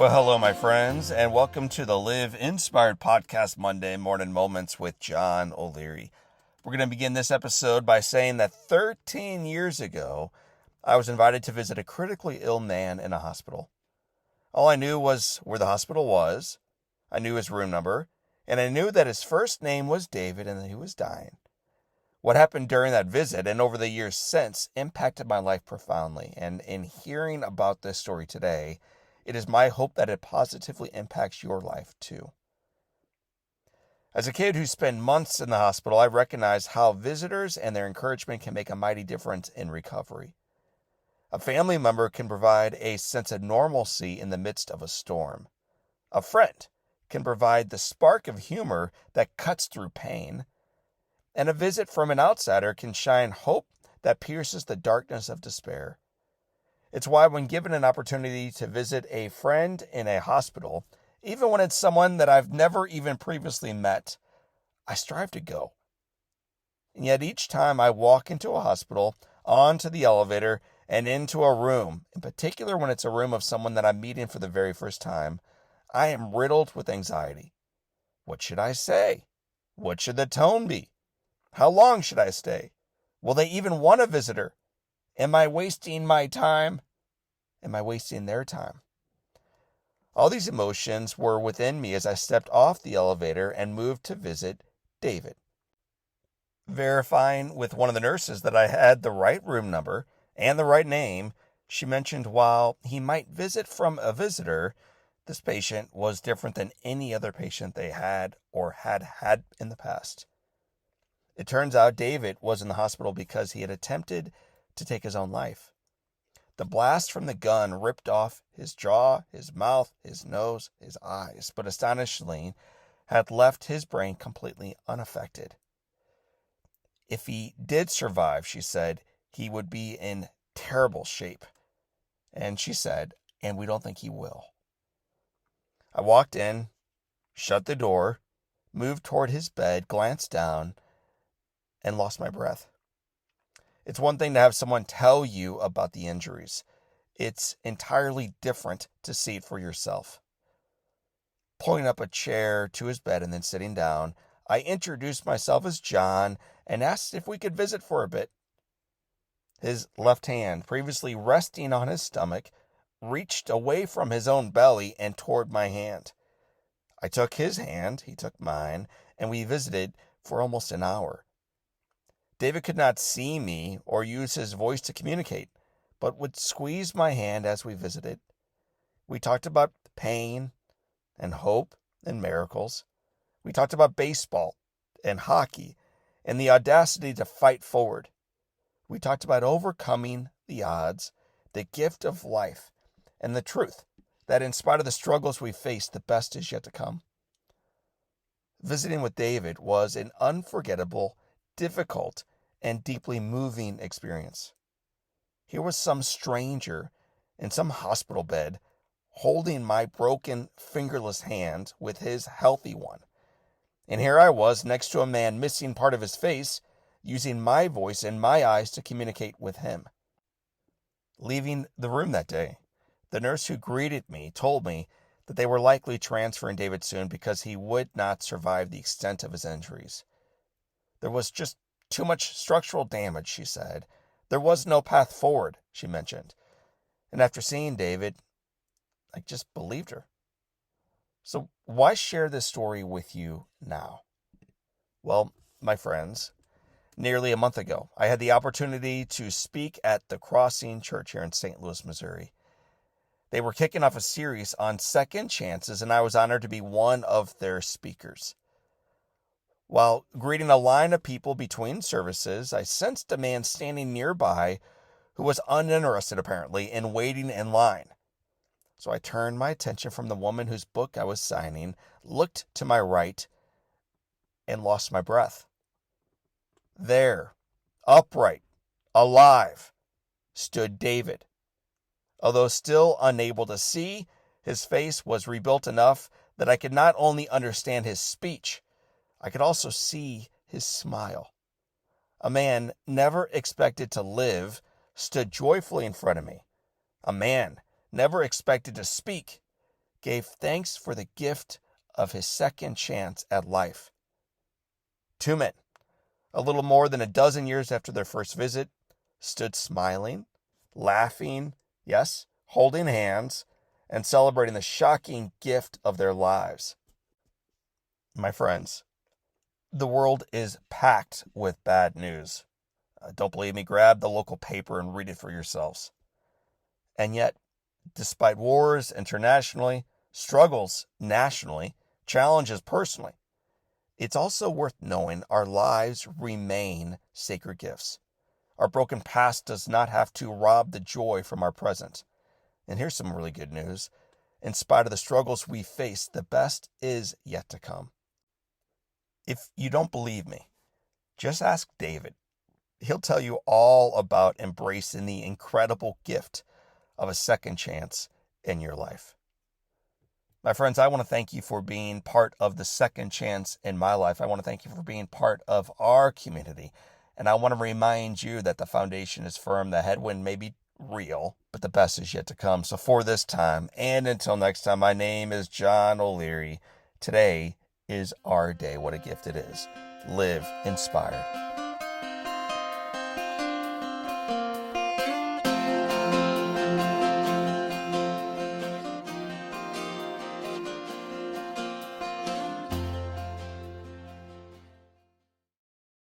Well, hello, my friends, and welcome to the Live Inspired Podcast Monday Morning Moments with John O'Leary. We're going to begin this episode by saying that 13 years ago, I was invited to visit a critically ill man in a hospital. All I knew was where the hospital was, I knew his room number, and I knew that his first name was David and that he was dying. What happened during that visit and over the years since impacted my life profoundly, and in hearing about this story today, it is my hope that it positively impacts your life too. As a kid who spent months in the hospital, I recognized how visitors and their encouragement can make a mighty difference in recovery. A family member can provide a sense of normalcy in the midst of a storm. A friend can provide the spark of humor that cuts through pain. And a visit from an outsider can shine hope that pierces the darkness of despair. It's why when given an opportunity to visit a friend in a hospital, even when it's someone that I've never even previously met, I strive to go. And yet each time I walk into a hospital, onto the elevator, and into a room, in particular when it's a room of someone that I'm meeting for the very first time, I am riddled with anxiety. What should I say? What should the tone be? How long should I stay? Will they even want a visitor? Am I wasting my time? Am I wasting their time? All these emotions were within me as I stepped off the elevator and moved to visit David. Verifying with one of the nurses that I had the right room number and the right name, she mentioned while he might visit from a visitor, this patient was different than any other patient they had or had in the past. It turns out David was in the hospital because he had attempted to take his own life. The blast from the gun ripped off his jaw, his mouth, his nose, his eyes, but astonishingly had left his brain completely unaffected. If he did survive, she said, he would be in terrible shape. And she said, and we don't think he will. I walked in, shut the door, moved toward his bed, glanced down, and lost my breath. It's one thing to have someone tell you about the injuries. It's entirely different to see it for yourself. Pulling up a chair to his bed and then sitting down, I introduced myself as John and asked if we could visit for a bit. His left hand, previously resting on his stomach, reached away from his own belly and toward my hand. I took his hand, he took mine, and we visited for almost an hour. David could not see me or use his voice to communicate, but would squeeze my hand as we visited. We talked about pain and hope and miracles. We talked about baseball and hockey and the audacity to fight forward. We talked about overcoming the odds, the gift of life, and the truth that in spite of the struggles we face, the best is yet to come. Visiting with David was an unforgettable, difficult, and deeply moving experience. Here was some stranger in some hospital bed holding my broken, fingerless hand with his healthy one. And here I was next to a man missing part of his face, using my voice and my eyes to communicate with him. Leaving the room that day, the nurse who greeted me told me that they were likely transferring David soon because he would not survive the extent of his injuries. There was just too much structural damage, she said. There was no path forward, she mentioned. And after seeing David, I just believed her. So why share this story with you now? Well, my friends, nearly a month ago, I had the opportunity to speak at the Crossing Church here in St. Louis, Missouri. They were kicking off a series on second chances, and I was honored to be one of their speakers. While greeting a line of people between services, I sensed a man standing nearby who was uninterested, apparently, in waiting in line. So I turned my attention from the woman whose book I was signing, looked to my right, and lost my breath. There, upright, alive, stood David. Although still unable to see, his face was rebuilt enough that I could not only understand his speech, I could also see his smile. A man never expected to live stood joyfully in front of me. A man never expected to speak gave thanks for the gift of his second chance at life. Two men, a little more than a dozen years after their first visit, stood smiling, laughing, yes, holding hands, and celebrating the shocking gift of their lives. My friends, the world is packed with bad news. Don't believe me? Grab the local paper and read it for yourselves. And yet, despite wars internationally, struggles nationally, challenges personally, it's also worth knowing our lives remain sacred gifts. Our broken past does not have to rob the joy from our present. And here's some really good news. In spite of the struggles we face, the best is yet to come. If you don't believe me, just ask David. He'll tell you all about embracing the incredible gift of a second chance in your life. My friends, I want to thank you for being part of the second chance in my life. I want to thank you for being part of our community. And I want to remind you that the foundation is firm. The headwind may be real, but the best is yet to come. So for this time, and until next time, my name is John O'Leary. Today is our day. What a gift it is. Live inspired.